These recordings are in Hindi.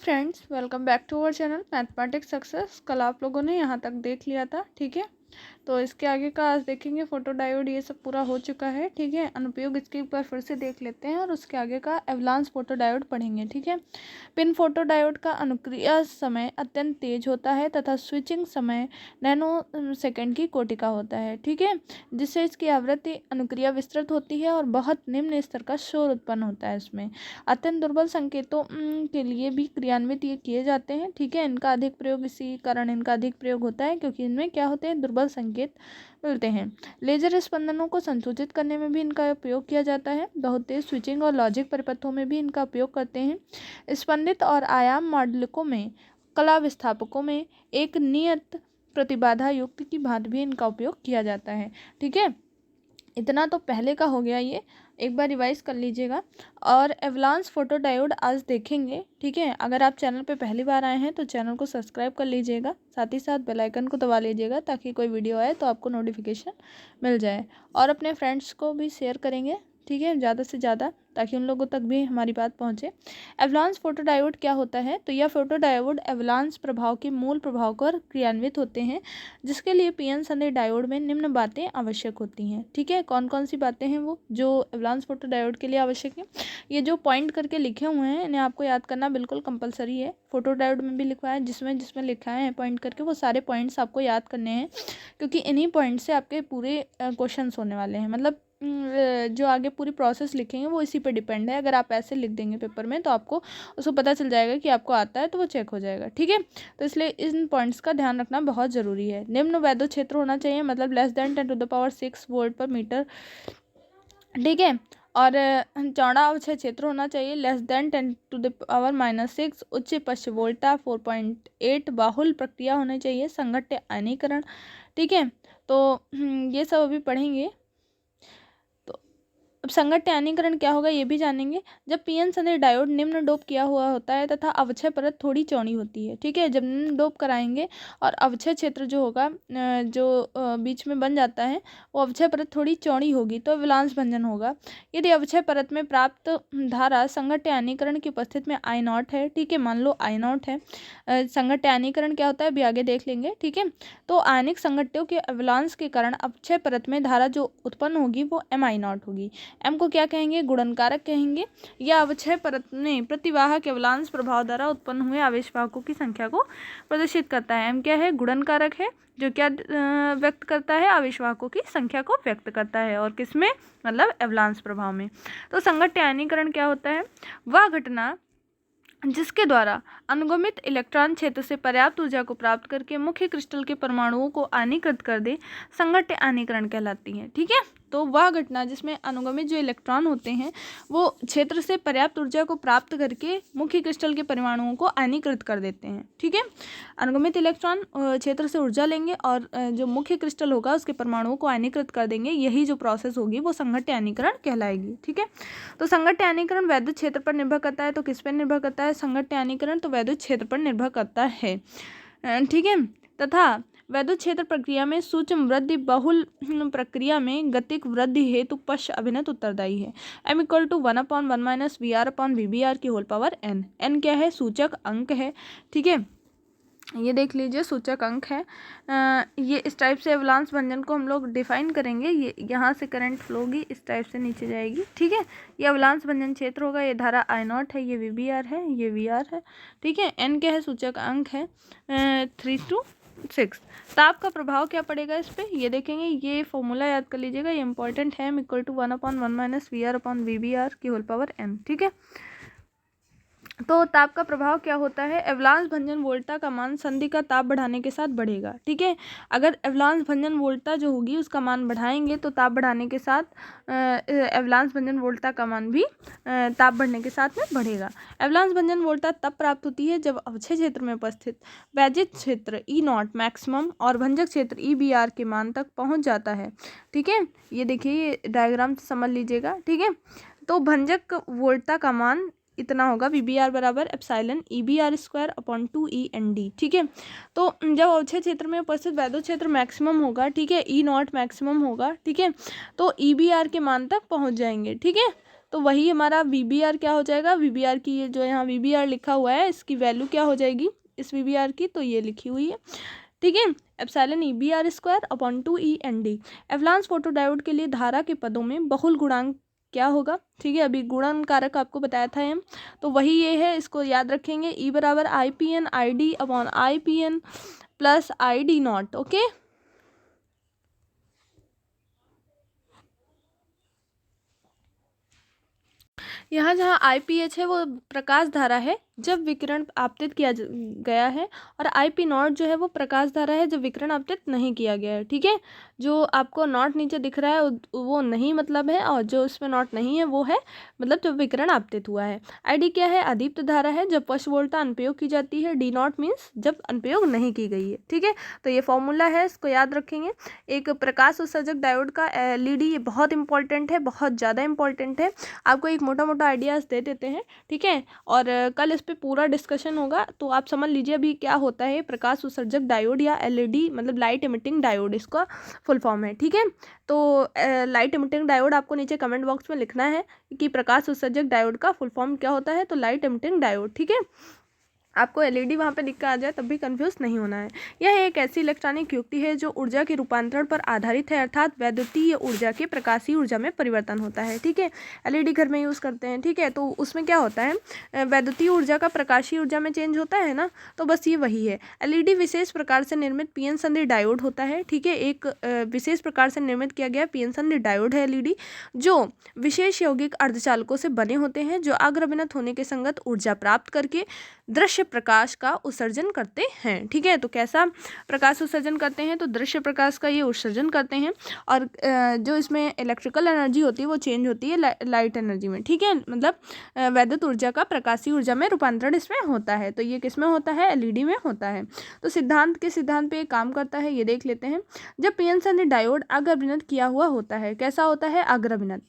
Friends, welcome back to our channel mathematics success. कल आप लोगों ने यहाँ तक देख लिया था, ठीक है। तो इसके आगे का आज देखेंगे। फोटो डायोड ये सब पूरा हो चुका है, ठीक है। अनुप्रयोग इसके एक बार फिर से देख लेते हैं और उसके आगे का एवलांस फोटो डायोड पढ़ेंगे, ठीक है। पिन फोटो डायोड का अनुक्रिया समय अत्यंत तेज होता है तथा स्विचिंग समय नैनो सेकेंड की कोटि का होता है, ठीक है, जिससे इसकी आवृत्ति अनुक्रिया विस्तृत होती है और बहुत निम्न स्तर का शोर उत्पन्न होता है। इसमें अत्यंत दुर्बल संकेतों के लिए भी क्रियान्वित ये किए जाते हैं, ठीक है। इनका अधिक प्रयोग इसी कारण इनका अधिक प्रयोग होता है क्योंकि इनमें क्या होते हैं, दुर्बल संकेत मिलते हैं। लेजर स्पंदनों को संसूचित करने में भी इनका उपयोग किया जाता है। बहुत तेज स्विचिंग और लॉजिक परिपथों में भी इनका उपयोग करते हैं। स्पंदित और आयाम मॉडलिकों में, कला विस्थापकों में एक नियत प्रतिबाधा युक्त की भांति भी इनका उपयोग किया जाता है, ठीक है। इतना तो पहले का हो गया, ये एक बार रिवाइज कर लीजिएगा। और एवलांस फोटो डायोड आज देखेंगे, ठीक है। अगर आप चैनल पे पहली बार आए हैं तो चैनल को सब्सक्राइब कर लीजिएगा, साथ ही साथ बेल आइकन को दबा लीजिएगा ताकि कोई वीडियो आए तो आपको नोटिफिकेशन मिल जाए। और अपने फ्रेंड्स को भी शेयर करेंगे, ठीक है, ज़्यादा से ज़्यादा, ताकि उन लोगों तक भी हमारी बात पहुंचे। एवलांस फोटो डायोड क्या होता है? तो यह फोटो डायोड एवलांस प्रभाव के मूल प्रभाव कर क्रियान्वित होते हैं, जिसके लिए पीएन संदेह डायोड में निम्न बातें आवश्यक होती हैं, ठीक है। कौन कौन सी बातें हैं वो जो एवलांस फोटो डायोड के लिए आवश्यक है? ये जो पॉइंट करके लिखे हुए हैं इन्हें आपको याद करना बिल्कुल कंपलसरी है। फोटो डायोड में भी लिखा है, जिसमें जिसमें लिखा है पॉइंट करके, वो सारे पॉइंट्स आपको याद करने हैं क्योंकि इन्हीं पॉइंट से आपके पूरे क्वेश्चन होने वाले हैं। मतलब जो आगे पूरी प्रोसेस लिखेंगे वो इसी पे डिपेंड है। अगर आप ऐसे लिख देंगे पेपर में तो आपको उसको पता चल जाएगा कि आपको आता है, तो वो चेक हो जाएगा, ठीक है। तो इसलिए इन पॉइंट्स का ध्यान रखना बहुत ज़रूरी है। निम्न वैद्युत क्षेत्र होना चाहिए, मतलब लेस देन 10⁻6 वोल्ट पर मीटर, ठीक है। और चौड़ा अवक्षय क्षेत्र होना चाहिए लेस देन 10⁻⁻6। उच्च पश्च वोल्टा 4.8। बाहुल प्रक्रिया होनी चाहिए, संघट्य आयनीकरण, ठीक है। तो ये सब अभी पढ़ेंगे। अब संघट्य आयनीकरण क्या होगा ये भी जानेंगे। जब पीएन संदेह डायोड निम्न डोप किया हुआ होता है तथा अवक्षय परत थोड़ी चौड़ी होती है, ठीक है। जब निम्न डोप कराएंगे और अवक्षय क्षेत्र जो होगा जो बीच में बन जाता है, वो अवक्षय परत थोड़ी चौड़ी होगी तो एवलांस भंजन होगा। यदि अवक्षय परत में प्राप्त धारा संघट्य आयनीकरण की उपस्थिति में आई नॉट है, ठीक है, मान लो आई नॉट है। संघट्य आयनीकरण क्या होता है अभी आगे देख लेंगे, ठीक है। तो आयनिक संघट्यों के एवलांस के कारण अवक्षय परत में धारा जो उत्पन्न होगी वो एम आई नॉट होगी। एम को क्या कहेंगे? गुणनकारक कहेंगे। यह अवक्षय परत में प्रतिवाहक एवलांस प्रभाव द्वारा उत्पन्न हुए आवेशवाहकों की संख्या को प्रदर्शित करता है। एम क्या है? गुणनकारक है, जो क्या व्यक्त करता है? आवेशवाहकों की संख्या को व्यक्त करता है। और किसमें? मतलब एवलांस प्रभाव में। तो संघट्य आयनीकरण क्या होता है? वह घटना जिसके द्वारा अनुगमित इलेक्ट्रॉन क्षेत्र से पर्याप्त ऊर्जा को प्राप्त करके मुख्य क्रिस्टल के परमाणुओं को आयनीकृत कर दे, संघट्य आयनीकरण कहलाती है, ठीक है। तो वह घटना जिसमें अनुगमित जो इलेक्ट्रॉन होते हैं वो क्षेत्र से पर्याप्त ऊर्जा को प्राप्त करके मुख्य क्रिस्टल के परमाणुओं को आयनीकृत कर देते हैं, ठीक है। अनुगमित इलेक्ट्रॉन क्षेत्र से ऊर्जा लेंगे और जो मुख्य क्रिस्टल होगा उसके परमाणुओं को आयनीकृत कर देंगे। यही जो प्रोसेस होगी वो संघट्य आयनीकरण कहलाएगी, ठीक है। तो संघट्य आयनीकरण वैद्युत क्षेत्र पर निर्भर करता है। तो किस पर निर्भर करता है संघट्य आयनीकरण? तो वैद्युत क्षेत्र पर निर्भर करता है, ठीक है। तथा वैद्युत क्षेत्र प्रक्रिया में सूक्ष्म वृद्धि बहुल प्रक्रिया में गतिक वृद्धि हेतु पश्च अभिनत उत्तरदायी है। m = 1/1 - VR/VBR की होल पावर n। n क्या है? सूचक अंक है, ठीक है। ये देख लीजिए, सूचक अंक है। ये इस टाइप से एवलांस भंजन को हम लोग डिफाइन करेंगे। ये यहाँ से करंट फ्लो होगी, इस टाइप से नीचे जाएगी, ठीक है। ये एवलांस भंजन क्षेत्र होगा। ये धारा आई नॉट है, ये VBR है, ये VR है, ठीक है। n क्या है? सूचक अंक है 3 to 6। ताप का प्रभाव क्या पड़ेगा इस पर ये देखेंगे। ये फॉर्मूला याद कर लीजिएगा, ये इंपॉर्टेंट है। m = 1/1 - VR/VBR की होल पावर n, ठीक है। तो ताप का प्रभाव क्या होता है? एवलांस भंजन वोल्टा का मान संधि का ताप बढ़ाने के साथ बढ़ेगा, ठीक है। अगर एवलांस भंजन वोल्टा जो होगी उसका मान बढ़ाएंगे तो ताप बढ़ाने के साथ एवलांस भंजन वोल्टा का मान भी ताप बढ़ने के साथ में बढ़ेगा। एवलांस भंजन वोल्टा तब प्राप्त होती है जब अवक्षय क्षेत्र में उपस्थित वैद्युत क्षेत्र E0 मैक्सिमम और भंजक क्षेत्र EBR के मान तक पहुँच जाता है, ठीक है। ये देखिए, ये डायग्राम से समझ लीजिएगा, ठीक है। तो भंजक वोल्टा का मान इतना होगा, VBR = एप्सिलॉन EBR²/2END, ठीक है। तो जब अवक्षय क्षेत्र में उपस्थित वैद्युत क्षेत्र मैक्सिमम होगा, ठीक है, E0 मैक्सिमम होगा, ठीक है, तो EBR के मान तक पहुंच जाएंगे, ठीक है। तो वही हमारा VBR क्या हो जाएगा, VBR की ये जो यहाँ VBR लिखा हुआ है इसकी वैल्यू क्या हो जाएगी इस VBR की, तो ये लिखी हुई है, ठीक है, epsilon EBR²/2 END। Avalanche photodiode के लिए धारा के पदों में बहुल गुणांक क्या होगा, ठीक है, अभी गुणन कारक आपको बताया था हम, तो वही ये है, इसको याद रखेंगे, E बराबर IPN ID/IPN plus ID0, okay. यहाँ जहाँ IPH है वो प्रकाश धारा है जब विकिरण आपतित किया गया है, और IP0 जो है वो प्रकाश धारा है जब विकिरण आपतित नहीं किया गया है, ठीक है। जो आपको नॉट नीचे दिख रहा है वो नहीं मतलब है, और जो इसमें नॉट नहीं है वो है मतलब जब विकिरण आपतित हुआ है। ID क्या है, अदीप्त धारा है जब पश्चवोल्टता अनुप्रयोग की जाती है। D0 मीन्स जब अनुप्रयोग नहीं की गई है, ठीक है। तो ये फॉर्मूला है, इसको याद रखेंगे। एक प्रकाश उत्सर्जक डायोड का LED, ये बहुत इंपॉर्टेंट है, बहुत ज़्यादा इंपॉर्टेंट है, आपको एक मोटा मोटा आइडियाज़ दे देते हैं, ठीक है, और कल इस पे पूरा डिस्कशन होगा, तो आप समझ लीजिए अभी क्या होता है प्रकाश उत्सर्जक डायोड या LED मतलब लाइट इमिटिंग डायोड, इसका फुल फॉर्म है, ठीक है। तो लाइट इमिटिंग डायोड आपको नीचे कमेंट बॉक्स में लिखना है कि प्रकाश उत्सर्जक डायोड का फुल फॉर्म क्या होता है, तो लाइट इमिटिंग डायोड, ठीक है। आपको LED वहाँ पे लिख कर आ जाए तब भी कंफ्यूज नहीं होना है। यह एक ऐसी इलेक्ट्रॉनिक युक्ति है जो ऊर्जा के रूपांतरण पर आधारित है, अर्थात वैद्युतीय ऊर्जा के प्रकाशीय ऊर्जा में परिवर्तन होता है, ठीक है। LED घर में यूज़ करते हैं, ठीक है, तो उसमें क्या होता है, वैद्युतीय ऊर्जा का प्रकाशीय ऊर्जा में चेंज होता है ना, तो बस ये वही है। LED विशेष प्रकार से निर्मित PN संधि डायोड होता है, ठीक है, एक विशेष प्रकार से निर्मित किया गया PN संधि डायोड है LED, जो विशेष यौगिक अर्धचालकों से बने होते हैं जो अग्रभिन्नत होने के संगत ऊर्जा प्राप्त करके दृश्य प्रकाश का उत्सर्जन करते हैं, ठीक है। तो कैसा प्रकाश उत्सर्जन करते हैं, तो दृश्य प्रकाश का ये उत्सर्जन करते हैं, और जो इसमें इलेक्ट्रिकल एनर्जी होती है वो चेंज होती है लाइट एनर्जी में, ठीक है, मतलब वैद्युत ऊर्जा का प्रकाशीय ऊर्जा में रूपांतरण इसमें होता है। तो ये किस में होता है, LED में होता है। तो सिद्धांत पे काम करता है, ये देख लेते हैं। जब PN संधि डायोड अग्रभिन्नत किया हुआ होता है, कैसा होता है, अग्रभिन्नत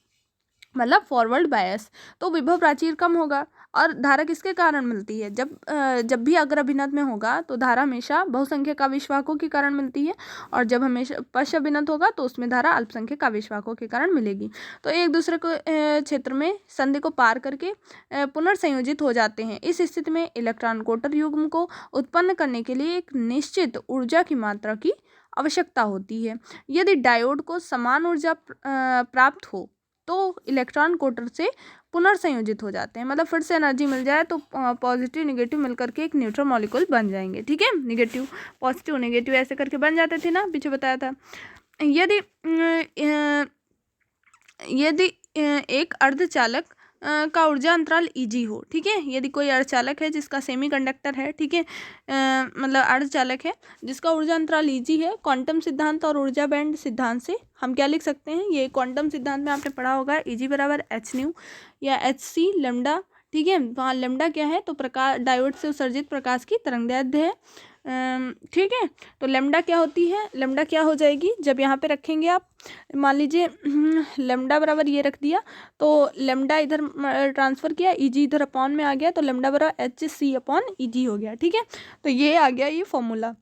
मतलब फॉरवर्ड बायस, तो विभव प्राचीर कम होगा, और धारा किसके कारण मिलती है, जब भी अग्रभिन्नत में होगा तो धारा हमेशा बहुसंख्यक आवेशवाहकों के कारण मिलती है, और जब हमेशा पश्चाभिन्नत होगा तो उसमें धारा अल्पसंख्यक आवेशवाहकों के कारण मिलेगी। तो एक दूसरे को क्षेत्र में संधि को पार करके पुनर्संयोजित हो जाते हैं। इस स्थिति में इलेक्ट्रॉन कोटर युग्म को उत्पन्न करने के लिए एक निश्चित ऊर्जा की मात्रा की आवश्यकता होती है। यदि डायोड को समान ऊर्जा प्राप्त हो तो इलेक्ट्रॉन कोटर से पुनर्संयोजित हो जाते हैं, मतलब फिर से एनर्जी मिल जाए तो पॉजिटिव निगेटिव मिलकर के एक न्यूट्रल मॉलिक्यूल बन जाएंगे, ठीक है, निगेटिव पॉजिटिव निगेटिव ऐसे करके बन जाते थे ना, पीछे बताया था। यदि एक अर्धचालक का ऊर्जा अंतराल Eg हो, ठीक है, यदि कोई अर्धचालक है जिसका सेमीकंडक्टर है, ठीक है, मतलब अर्धचालक है जिसका ऊर्जा अंतराल Eg है, क्वांटम सिद्धांत और ऊर्जा बैंड सिद्धांत से हम क्या लिख सकते हैं, ये क्वांटम सिद्धांत में आपने पढ़ा होगा, Eg बराबर hν या hc लैम्डा, ठीक है, वहाँ लैम्डा क्या है, तो प्रकाश डायोड से उत्सर्जित प्रकाश की तरंगदैर्ध्य है, ठीक है। तो लैम्डा क्या होती है, लैम्डा क्या हो जाएगी, जब यहाँ पे रखेंगे आप, मान लीजिए लैम्डा बराबर ये रख दिया, तो लैम्डा इधर ट्रांसफ़र किया, Eg इधर अपॉन में आ गया, तो लैम्डा बराबर hc/Eg हो गया, ठीक है। तो ये आ गया ये फॉर्मूला,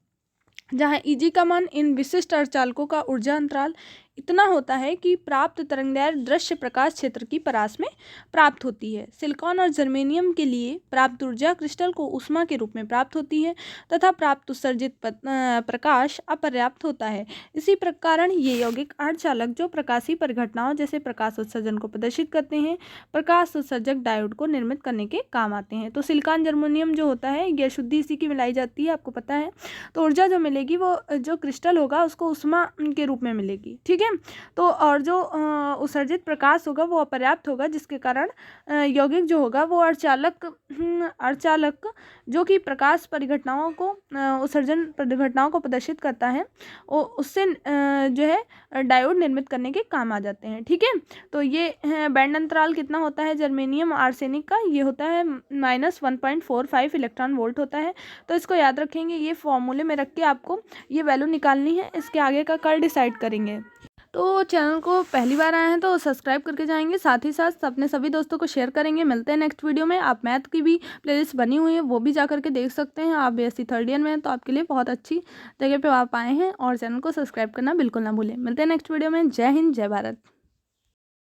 जहाँ Eg का मान इन विशिष्ट अर्धचालकों का ऊर्जा अंतराल इतना होता है कि प्राप्त तरंगदैर्ध्य दृश्य प्रकाश क्षेत्र की परास में प्राप्त होती है। सिलिकॉन और जर्मेनियम के लिए प्राप्त ऊर्जा क्रिस्टल को ऊष्मा के रूप में प्राप्त होती है तथा प्राप्त उत्सर्जित प्रकाश अपर्याप्त होता है। इसी कारण ये यौगिक अर्धचालक जो प्रकाशीय परिघटनाओं जैसे प्रकाश उत्सर्जन को प्रदर्शित करते हैं, प्रकाश उत्सर्जक डायोड को निर्मित करने के काम आते हैं। तो सिलिकॉन जर्मेनियम जो होता है ये अशुद्धि इसी की मिलाई जाती है, आपको पता है। तो ऊर्जा जो मिलेगी वो जो क्रिस्टल होगा उसको ऊष्मा के रूप में मिलेगी, ठीक है। तो और जो उत्सर्जित प्रकाश होगा वो अपर्याप्त होगा, जिसके कारण यौगिक जो होगा वो अर्धचालक जो कि प्रकाश परिघटनाओं को उत्सर्जन परिघटनाओं को प्रदर्शित करता है, वो उससे जो है डायोड निर्मित करने के काम आ जाते हैं, ठीक है। तो ये बैंड अंतराल कितना होता है जर्मेनियम आर्सेनिक का, ये होता है -1.45 इलेक्ट्रॉन वोल्ट होता है। तो इसको याद रखेंगे, ये फॉर्मूले में रख के आपको ये वैल्यू निकालनी है, इसके आगे का कल डिसाइड करेंगे। तो चैनल को पहली बार आए हैं तो सब्सक्राइब करके जाएंगे, साथ ही साथ अपने सभी दोस्तों को शेयर करेंगे। मिलते हैं नेक्स्ट वीडियो में। आप मैथ की भी प्लेलिस्ट बनी हुई है वो भी जा करके देख सकते हैं। आप BSc थर्ड ईयर में हैं तो आपके लिए बहुत अच्छी जगह पे आप आए हैं, और चैनल को सब्सक्राइब करना बिल्कुल ना भूलें। मिलते हैं नेक्स्ट वीडियो में। जय हिंद, जय भारत।